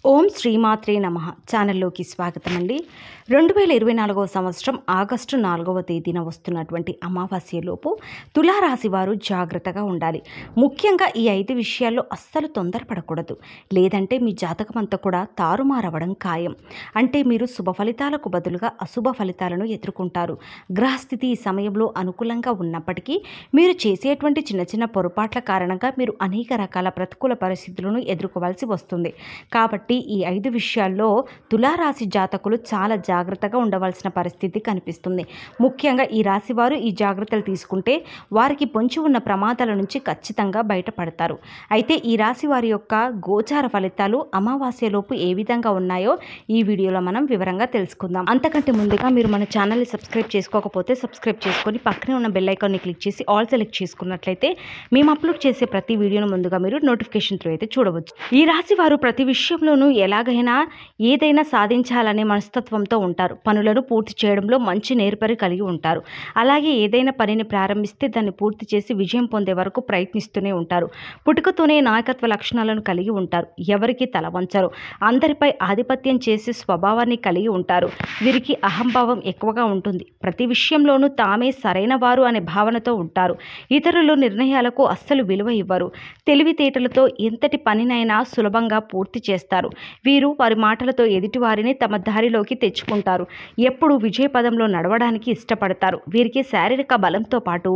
ఓం శ్రీమాత్రే నమః ఛానల్లోకి స్వాగతం అండి. 2024వ సంవత్సరం ఆగస్టు 4వ తేదీన వస్తున్నటువంటి అమావాస్యలోపు తులారాశి వారు జాగ్రత్తగా ఉండాలి. ముఖ్యంగా ఈ 5 విషయాల్లో అస్సలు తొందరపడకూడదు. లేదంటే మీ జాతకం అంతా కూడా తారుమారవడం ఖాయం. అంటే మీరు శుభ ఫలితాలకు బదులుగా అశుభ ఫలితాలను ఎదుర్కొంటారు. గ్రహస్థితి ఈ సమయంలో అనుకూలంగా ఉన్నప్పటికీ మీరు చేసేటువంటి చిన్న చిన్న పొరపాట్ల కారణంగా మీరు అనేక రకాల ప్రతికూల పరిస్థితులను ఎదుర్కోవాల్సి వస్తుంది. కాబట్టి ఈ 5 విషయాల్లో తులారాశి జాతకులు చాలా జాగ్రత్తగా ఉండవలసిన పరిస్థితి కనిపిస్తుంది. ముఖ్యంగా ఈ రాశి వారు ఈ జాగ్రత్తలు తీసుకుంటే వారికి పొంచి ఉన్న ప్రమాదాల నుంచి ఖచ్చితంగా బయటపడతారు. అయితే ఈ రాశి వారి యొక్క గోచార ఫలితాలు అమావాస్యలోపు ఏ విధంగా ఉన్నాయో ఈ వీడియోలో మనం వివరంగా తెలుసుకుందాం. అంతకంటే ముందుగా మీరు మన ఛానల్ని సబ్స్క్రైబ్ చేసుకోకపోతే సబ్స్క్రైబ్ చేసుకొని పక్కనే ఉన్న బెల్ ఐకాన్ని క్లిక్ చేసి ఆల్ సెలెక్ట్ చేసుకున్నట్లయితే మేము అప్లోడ్ చేసే ప్రతి వీడియోను ముందుగా మీరు నోటిఫికేషన్ త్రూ అయితే చూడవచ్చు. ఈ రాశి వారు ప్రతి విషయంలోనూ ఎలాగైనా ఏదైనా సాధించాలనే మనస్తత్వంతో ఉంటారు. పనులను పూర్తి చేయడంలో మంచి నేర్పరి కలిగి ఉంటారు. అలాగే ఏదైనా పనిని ప్రారంభిస్తే దాన్ని పూర్తి చేసి విజయం పొందే వరకు ప్రయత్నిస్తూనే ఉంటారు. పుట్టుకతోనే నాయకత్వ లక్షణాలను కలిగి ఉంటారు. ఎవరికి తల వంచరు. అందరిపై ఆధిపత్యం చేసే స్వభావాన్ని కలిగి ఉంటారు. వీరికి అహంభావం ఎక్కువగా ఉంటుంది. ప్రతి విషయంలోనూ తామే సరైన వారు అనే భావనతో ఉంటారు. ఇతరుల నిర్ణయాలకు అస్సలు విలువ ఇవ్వరు. తెలివితేటలతో ఎంతటి పనినైనా సులభంగా పూర్తి చేస్తారు. వీరు వారి మాటలతో ఎదుటివారిని తమ దారిలోకి తెచ్చుకుంటారు. ఎప్పుడు విజయ పదంలో నడవడానికి ఇష్టపడతారు. వీరికి శారీరక బలంతో పాటు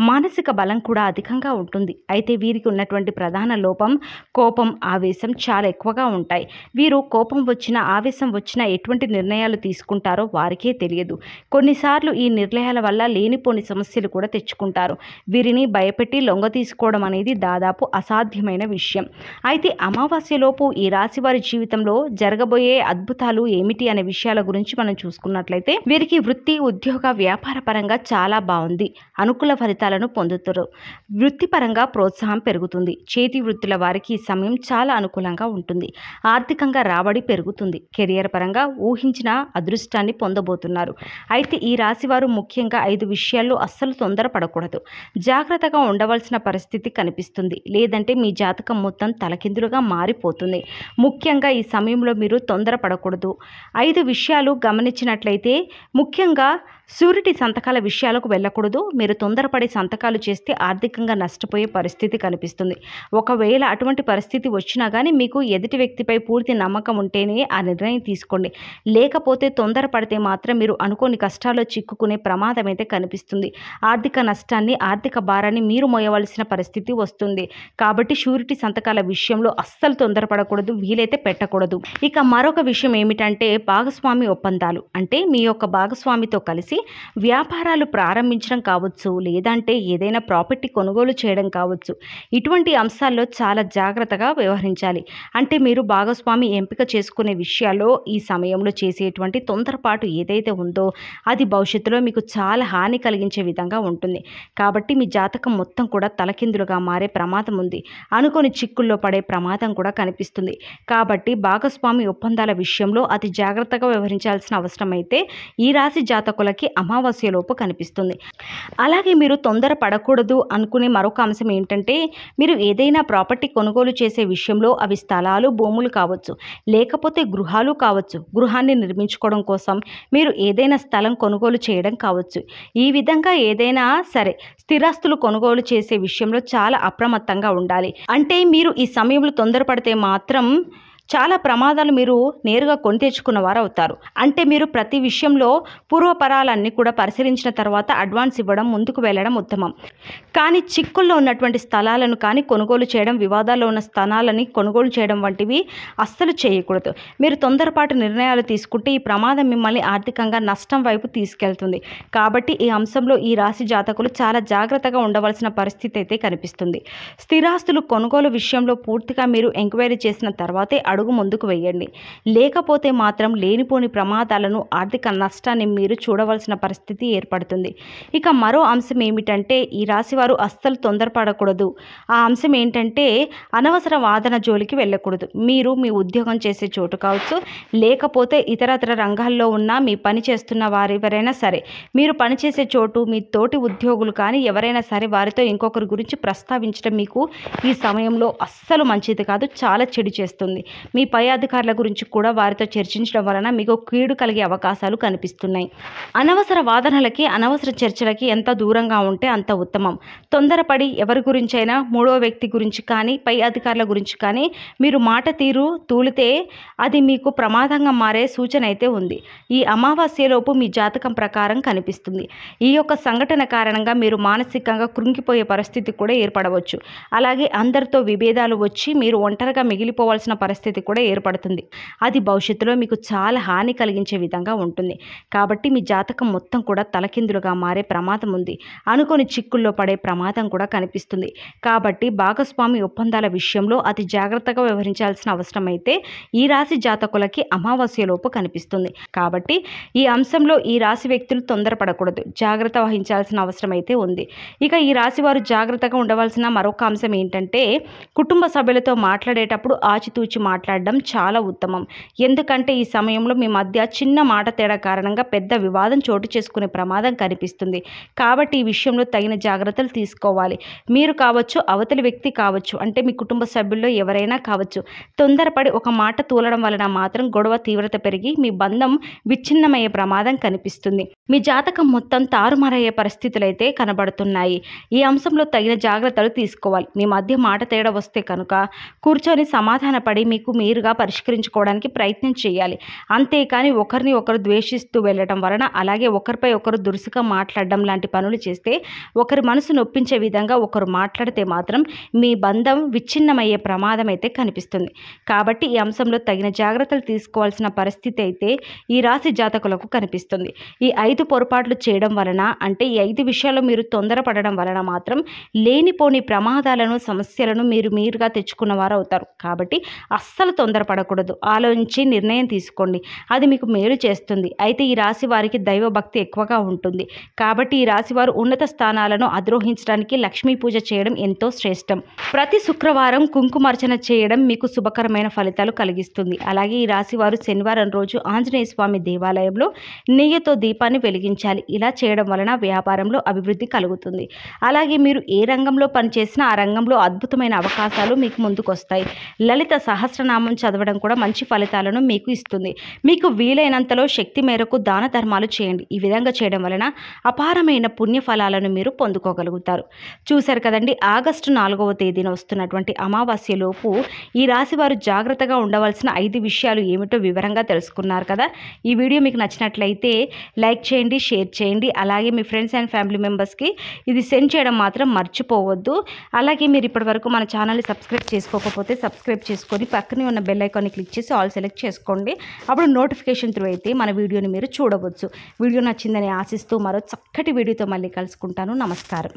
మానసిక బలం కూడా అధికంగా ఉంటుంది. అయితే వీరికి ఉన్నటువంటి ప్రధాన లోపం కోపం, ఆవేశం చాలా ఎక్కువగా ఉంటాయి. వీరు కోపం వచ్చినా ఆవేశం వచ్చినా ఎటువంటి నిర్ణయాలు తీసుకుంటారో వారికే తెలియదు. కొన్నిసార్లు ఈ నిర్ణయాల వల్ల లేనిపోని సమస్యలు కూడా తెచ్చుకుంటారు. వీరిని భయపెట్టి లొంగ తీసుకోవడం అనేది దాదాపు అసాధ్యమైన విషయం. అయితే అమావాస్యలోపు ఈ రాశి వారి జీవితంలో జరగబోయే అద్భుతాలు ఏమిటి అనే విషయాల గురించి మనం చూసుకున్నట్లయితే వీరికి వృత్తి, ఉద్యోగ, వ్యాపార పరంగా చాలా బాగుంది. అనుకూల ఫలితాలను పొందుతారు. వృత్తిపరంగా ప్రోత్సాహం పెరుగుతుంది. చేతి వృత్తుల వారికి ఈ సమయం చాలా అనుకూలంగా ఉంటుంది. ఆర్థికంగా రాబడి పెరుగుతుంది. కెరియర్ పరంగా ఊహించిన అదృష్టాన్ని పొందబోతున్నారు. అయితే ఈ రాశి వారు ముఖ్యంగా 5 విషయాల్లో అస్సలు తొందరపడకూడదు. జాగ్రత్తగా ఉండవలసిన పరిస్థితి కనిపిస్తుంది. లేదంటే మీ జాతకం మొత్తం తలకిందులుగా మారిపోతుంది. ముఖ్యంగా ఈ సమయంలో మీరు తొందరపడకూడదు. 5 విషయాలు గమనించినట్లయితే ముఖ్యంగా షూరిటీ సంతకాల విషయాలకు వెళ్ళకూడదు. మీరు తొందరపడి సంతకాలు చేస్తే ఆర్థికంగా నష్టపోయే పరిస్థితి కనిపిస్తుంది. ఒకవేళ అటువంటి పరిస్థితి వచ్చినా కానీ మీకు ఎదుటి వ్యక్తిపై పూర్తి నమ్మకం ఉంటేనే ఆ నిర్ణయం తీసుకోండి. లేకపోతే తొందరపడితే మాత్రం మీరు అనుకోని కష్టాల్లో చిక్కుకునే ప్రమాదం అయితే కనిపిస్తుంది. ఆర్థిక నష్టాన్ని, ఆర్థిక భారాన్ని మీరు మోయవలసిన పరిస్థితి వస్తుంది. కాబట్టి షూరిటీ సంతకాల విషయంలో అస్సలు తొందరపడకూడదు. వీలైతే పెట్టకూడదు. ఇక మరొక విషయం ఏమిటంటే భాగస్వామి ఒప్పందాలు. అంటే మీ యొక్క భాగస్వామితో కలిసి వ్యాపారాలు ప్రారంభించడం కావచ్చు, లేదంటే ఏదైనా ప్రాపర్టీ కొనుగోలు చేయడం కావచ్చు. ఇటువంటి అంశాల్లో చాలా జాగ్రత్తగా వ్యవహరించాలి. అంటే మీరు భాగస్వామి ఎంపిక చేసుకునే విషయాల్లో ఈ సమయంలో చేసేటువంటి తొందరపాటు ఏదైతే ఉందో అది భవిష్యత్తులో మీకు చాలా హాని కలిగించే విధంగా ఉంటుంది. కాబట్టి మీ జాతకం మొత్తం కూడా తలకిందులుగా మారే ప్రమాదం ఉంది. అనుకోని చిక్కుల్లో పడే ప్రమాదం కూడా కనిపిస్తుంది. కాబట్టి భాగస్వామి ఒప్పందాల విషయంలో అతి జాగ్రత్తగా వ్యవహరించాల్సిన అవసరం అయితే ఈ రాశి జాతకులకి అమావాస్యలోపు కనిపిస్తుంది. అలాగే మీరు తొందరపడకూడదు అనుకునే మరొక అంశం ఏంటంటే మీరు ఏదైనా ప్రాపర్టీ కొనుగోలు చేసే విషయంలో అవి స్థలాలు, భూములు కావచ్చు, లేకపోతే గృహాలు కావచ్చు. గృహాన్ని నిర్మించుకోవడం కోసం మీరు ఏదైనా స్థలం కొనుగోలు చేయడం కావచ్చు. ఈ విధంగా ఏదైనా సరే స్థిరాస్తులు కొనుగోలు చేసే విషయంలో చాలా అప్రమత్తంగా ఉండాలి. అంటే మీరు ఈ సమయంలో తొందరపడితే మాత్రం చాలా ప్రమాదాలు మీరు నేరుగా కొని తెచ్చుకున్న వారు అవుతారు. అంటే మీరు ప్రతి విషయంలో పూర్వపరాలన్నీ కూడా పరిశీలించిన తర్వాత అడ్వాన్స్ ఇవ్వడం, ముందుకు వెళ్ళడం ఉత్తమం. కానీ చిక్కుల్లో ఉన్నటువంటి స్థలాలను కానీ కొనుగోలు చేయడం, వివాదాల్లో ఉన్న స్థలాలని కొనుగోలు చేయడం వంటివి అస్సలు చేయకూడదు. మీరు తొందరపాటు నిర్ణయాలు తీసుకుంటే ఈ ప్రమాదం మిమ్మల్ని ఆర్థికంగా నష్టం వైపు తీసుకెళ్తుంది. కాబట్టి ఈ అంశంలో ఈ రాశి జాతకులు చాలా జాగ్రత్తగా ఉండవలసిన పరిస్థితి అయితే కనిపిస్తుంది. స్థిరాస్తులు కొనుగోలు విషయంలో పూర్తిగా మీరు ఎంక్వైరీ చేసిన తర్వాతే అడుగు ముందుకు వేయండి. లేకపోతే మాత్రం లేనిపోని ప్రమాదాలను, ఆర్థిక నష్టాన్ని మీరు చూడవలసిన పరిస్థితి ఏర్పడుతుంది. ఇక మరో అంశం ఏమిటంటే ఈ రాశి వారు అస్సలు తొందరపడకూడదు. ఆ అంశం ఏంటంటే అనవసర వాదన జోలికి వెళ్ళకూడదు. మీరు మీ ఉద్యోగం చేసే చోటు కావచ్చు, లేకపోతే ఇతరత్ర రంగాల్లో ఉన్న మీ పని చేస్తున్న వారెవరైనా సరే, మీరు పనిచేసే చోటు మీ తోటి ఉద్యోగులు కానీ ఎవరైనా సరే వారితో ఇంకొకరి గురించి ప్రస్తావించడం మీకు ఈ సమయంలో అస్సలు మంచిది కాదు. చాలా చెడు చేస్తుంది. మీ పై అధికారుల గురించి కూడా వారితో చర్చించడం వలన మీకు కీడు కలిగే అవకాశాలు కనిపిస్తున్నాయి. అనవసర వాదనలకి, అనవసర చర్చలకి ఎంత దూరంగా ఉంటే అంత ఉత్తమం. తొందరపడి ఎవరి గురించైనా మూడో వ్యక్తి గురించి కానీ, పై అధికారుల గురించి కానీ మీరు మాట తీరు తూలితే అది మీకు ప్రమాదంగా మారే సూచన అయితే ఉంది. ఈ అమావాస్యలోపు మీ జాతకం ప్రకారం కనిపిస్తుంది. ఈ యొక్క సంఘటన కారణంగా మీరు మానసికంగా కృంగిపోయే పరిస్థితి కూడా ఏర్పడవచ్చు. అలాగే అందరితో విభేదాలు వచ్చి మీరు ఒంటరిగా మిగిలిపోవాల్సిన పరిస్థితి కూడా ఏర్పడుతుంది. అది భవిష్యత్తులో మీకు చాలా హాని కలిగించే విధంగా ఉంటుంది. కాబట్టి మీ జాతకం మొత్తం కూడా తలకిందులుగా మారే ప్రమాదం ఉంది. అనుకోని చిక్కుల్లో పడే ప్రమాదం కూడా కనిపిస్తుంది. కాబట్టి భాగస్వామి ఒప్పందాల విషయంలో అతి జాగ్రత్తగా వ్యవహరించాల్సిన అవసరం అయితే ఈ రాశి జాతకులకి అమావాస్యలోపు కనిపిస్తుంది. కాబట్టి ఈ అంశంలో ఈ రాశి వ్యక్తులు తొందరపడకూడదు, జాగ్రత్త వహించాల్సిన అవసరం అయితే ఉంది. ఇక ఈ రాశి వారు జాగ్రత్తగా ఉండవలసిన మరొక అంశం ఏంటంటే, కుటుంబ సభ్యులతో మాట్లాడేటప్పుడు ఆచితూచి మాట్లాడడం చాలా ఉత్తమం. ఎందుకంటే ఈ సమయంలో మీ మధ్య చిన్న మాట తేడా కారణంగా పెద్ద వివాదం చోటు చేసుకునే ప్రమాదం కనిపిస్తుంది. కాబట్టి ఈ విషయంలో తగిన జాగ్రత్తలు తీసుకోవాలి. మీరు కావచ్చు, అవతలి వ్యక్తి కావచ్చు, అంటే మీ కుటుంబ సభ్యుల్లో ఎవరైనా కావచ్చు, తొందరపడి ఒక మాట తూలడం వలన మాత్రం గొడవ తీవ్రత పెరిగి మీ బంధం విచ్ఛిన్నమయ్యే ప్రమాదం కనిపిస్తుంది. మీ జాతకం మొత్తం తారుమారయ్యే పరిస్థితులు అయితే కనబడుతున్నాయి. ఈ అంశంలో తగిన జాగ్రత్తలు తీసుకోవాలి. మీ మధ్య మాట తేడా వస్తే కనుక కూర్చొని సమాధానపడి మీకు మీరుగా పరిష్కరించుకోవడానికి ప్రయత్నం చేయాలి. అంతేకాని ఒకరిని ఒకరు ద్వేషిస్తూ వెళ్ళడం వలన, అలాగే ఒకరిపై ఒకరు దురుసుగా మాట్లాడడం లాంటి పనులు చేస్తే, ఒకరి మనసు నొప్పించే విధంగా ఒకరు మాట్లాడితే మాత్రం మీ బంధం విచ్ఛిన్నమయ్యే ప్రమాదం అయితే కనిపిస్తుంది. కాబట్టి ఈ అంశంలో తగిన జాగ్రత్తలు తీసుకోవాల్సిన పరిస్థితి అయితే ఈ రాశి జాతకులకు కనిపిస్తుంది. ఈ 5 పొరపాట్లు చేయడం వలన, అంటే ఈ 5 విషయాల్లో మీరు తొందరపడడం వలన మాత్రం లేనిపోని ప్రమాదాలను, సమస్యలను మీరుగా తెచ్చుకున్న వారు అవుతారు. కాబట్టి అస్సలు తొందరపడకూడదు. ఆలోచించి నిర్ణయం తీసుకోండి. అది మీకు మేలు చేస్తుంది. అయితే ఈ రాశి వారికి దైవభక్తి ఎక్కువగా ఉంటుంది. కాబట్టి ఈ రాశి వారు ఉన్నత స్థానాలను అధిరోహించడానికి లక్ష్మీ పూజ చేయడం ఎంతో శ్రేష్టం. ప్రతి శుక్రవారం కుంకుమార్చన చేయడం మీకు శుభకరమైన ఫలితాలు కలిగిస్తుంది. అలాగే ఈ రాశి వారు శనివారం రోజు ఆంజనేయ స్వామి దేవాలయంలో నెయ్యితో దీపాన్ని వెలిగించాలి. ఇలా చేయడం వలన వ్యాపారంలో అభివృద్ధి కలుగుతుంది. అలాగే మీరు ఏ రంగంలో పనిచేసినా ఆ రంగంలో అద్భుతమైన అవకాశాలు మీకు ముందుకొస్తాయి. లలిత సహస్రనామం చదవడం కూడా మంచి ఫలితాలను మీకు ఇస్తుంది. మీకు వీలైనంతలో శక్తి మేరకు దాన ధర్మాలు చేయండి. ఈ విధంగా చేయడం వలన అపారమైన పుణ్య ఫలాలను మీరు పొందుకోగలుగుతారు. చూశారు కదండి, ఆగస్టు 4వ తేదీన వస్తున్నటువంటి అమావాస్యలోపు ఈ రాశి వారు జాగ్రత్తగా ఉండవలసిన 5 విషయాలు ఏమిటో వివరంగా తెలుసుకున్నారు కదా. ఈ వీడియో మీకు నచ్చినట్లయితే లైక్ చేయండి, షేర్ చేయండి. అలాగే మీ ఫ్రెండ్స్ అండ్ ఫ్యామిలీ మెంబర్స్కి ఇది సెండ్ చేయడం మాత్రం మర్చిపోవద్దు. అలాగే మీరు ఇప్పటివరకు మన ఛానల్ని సబ్స్క్రైబ్ చేసుకోకపోతే సబ్స్క్రైబ్ చేసుకొని పక్కనే ఉన్న బెల్ ఐకాన్ని క్లిక్ చేసి ఆల్ సెలెక్ట్ చేసుకోండి. అప్పుడు నోటిఫికేషన్ త్రూ అయితే మన వీడియోని మీరు చూడవచ్చు. వీడియో నచ్చిందని ఆశిస్తూ మరో చక్కటి వీడియోతో మళ్ళీ కలుసుకుంటాను. నమస్కారం.